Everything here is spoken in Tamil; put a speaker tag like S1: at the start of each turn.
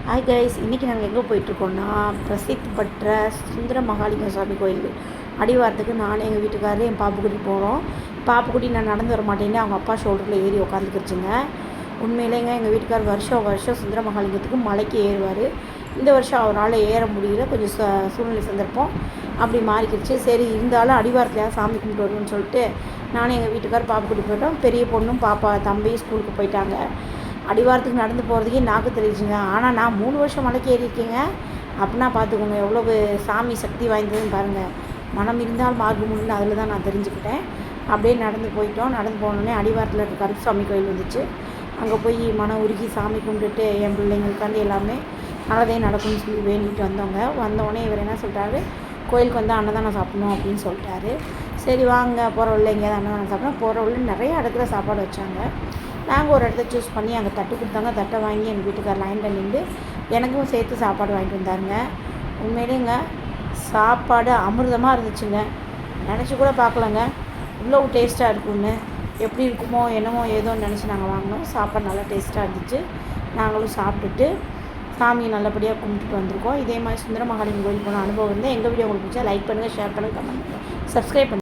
S1: ஹாய் கைஸ், இன்றைக்கி நாங்கள் எங்கே போயிட்டுருக்கோன்னா பிரசித்தி பெற்ற சுந்தர மகாலிங்க சுவாமி கோயில் அடிவாரத்துக்கு நானும் எங்கள் வீட்டுக்காரரு என் பாப்புக்குட்டி போகிறோம். பாப்புக்குட்டி நான் நடந்து வர மாட்டேன்னு அவங்க அப்பா ஷோல்டரில் ஏறி உட்காந்துக்கிடுச்சுங்க. உண்மையிலேங்க எங்கள் வீட்டுக்கார் வருஷம் சுந்தர மகாலிங்கத்துக்கு மலைக்கு ஏறுவார். இந்த வருஷம் அவரால் ஏற முடியல, கொஞ்சம் சூழ்நிலை சந்தர்ப்பம் அப்படி மாறிக்கிடுச்சு. சரி, இருந்தாலும் அடிவாரத்துலையாவது சாமி கும்பிட்டு வருவோம்னு சொல்லிட்டு நானும் எங்கள் வீட்டுக்கார் பாப்புக்குட்டி போயிட்டோம். பெரிய பொண்ணும் பாப்பா தம்பியும் ஸ்கூலுக்கு போயிட்டாங்க. அடிவாரத்துக்கு நடந்து போகிறதுக்கே நாக்கு தெரியுதுங்க. ஆனால் நான் 3 வருஷம் மலைக்கு ஏறியிருக்கேங்க. அப்படின்னா பார்த்துக்கோங்க எவ்வளவு சாமி சக்தி வாய்ந்ததுன்னு பாருங்கள். மனம் இருந்தால் மார்க்கம் உண்டுன்னு அதில் தான் நான் தெரிஞ்சுக்கிட்டேன். அப்படியே நடந்து போயிட்டோம். நடந்து போனோடனே அடிவாரத்தில் இருக்க கருப்பு சாமி கோயில் வந்துச்சு. அங்கே போய் மனம் உருகி சாமி கும்பிட்டுட்டு என் பிள்ளைங்களுக்காண்டி எல்லாமே நல்லதே நடக்கும்னு சொல்லி வேண்டிட்டு வந்தோடனே இவர் என்ன சொல்லிட்டாரு, கோயிலுக்கு வந்து அன்னதானம் சாப்பிடணும் அப்படின்னு சொல்லிட்டாரு. சரி வாங்க, போகிற உள்ள எங்கேயாவது அன்னதானம் சாப்பிடணும். போகிற உள்ள நிறைய இடத்துல சாப்பாடு வச்சாங்க. நாங்கள் ஒரு இடத்த சூஸ் பண்ணி அங்கே தட்டு கொடுத்தாங்க. தட்டை வாங்கி எங்கள் வீட்டுக்கார் லைனில் நின்று எனக்கும் சேர்த்து சாப்பாடு வாங்கிட்டு வந்தாருங்க. உண்மையிலேங்க சாப்பாடு அமிர்தமாக இருந்துச்சுங்க. நினச்சி கூட பார்க்கலங்க இவ்வளோ டேஸ்ட்டாக இருக்கும்னு. எப்படி இருக்குமோ என்னமோ ஏதோன்னு நினச்சி நாங்கள் வாங்கினோம். சாப்பாடு நல்லா டேஸ்ட்டாக இருந்துச்சு. நாங்களும் சாப்பிட்டுட்டு சாமியை நல்லபடியாக கும்பிட்டுட்டு வந்திருக்கோம். இதே மாதிரி சுந்தர மகாலிங்க கோயில் போன அனுபவம் வந்து எங்கள் வீடியோ உங்களுக்கு பிடிச்சா லைக் பண்ணுங்கள், ஷேர் பண்ணுங்கள், கமெண்ட் பண்ணுங்கள், சப்ஸ்கிரைப் பண்ணுங்கள்.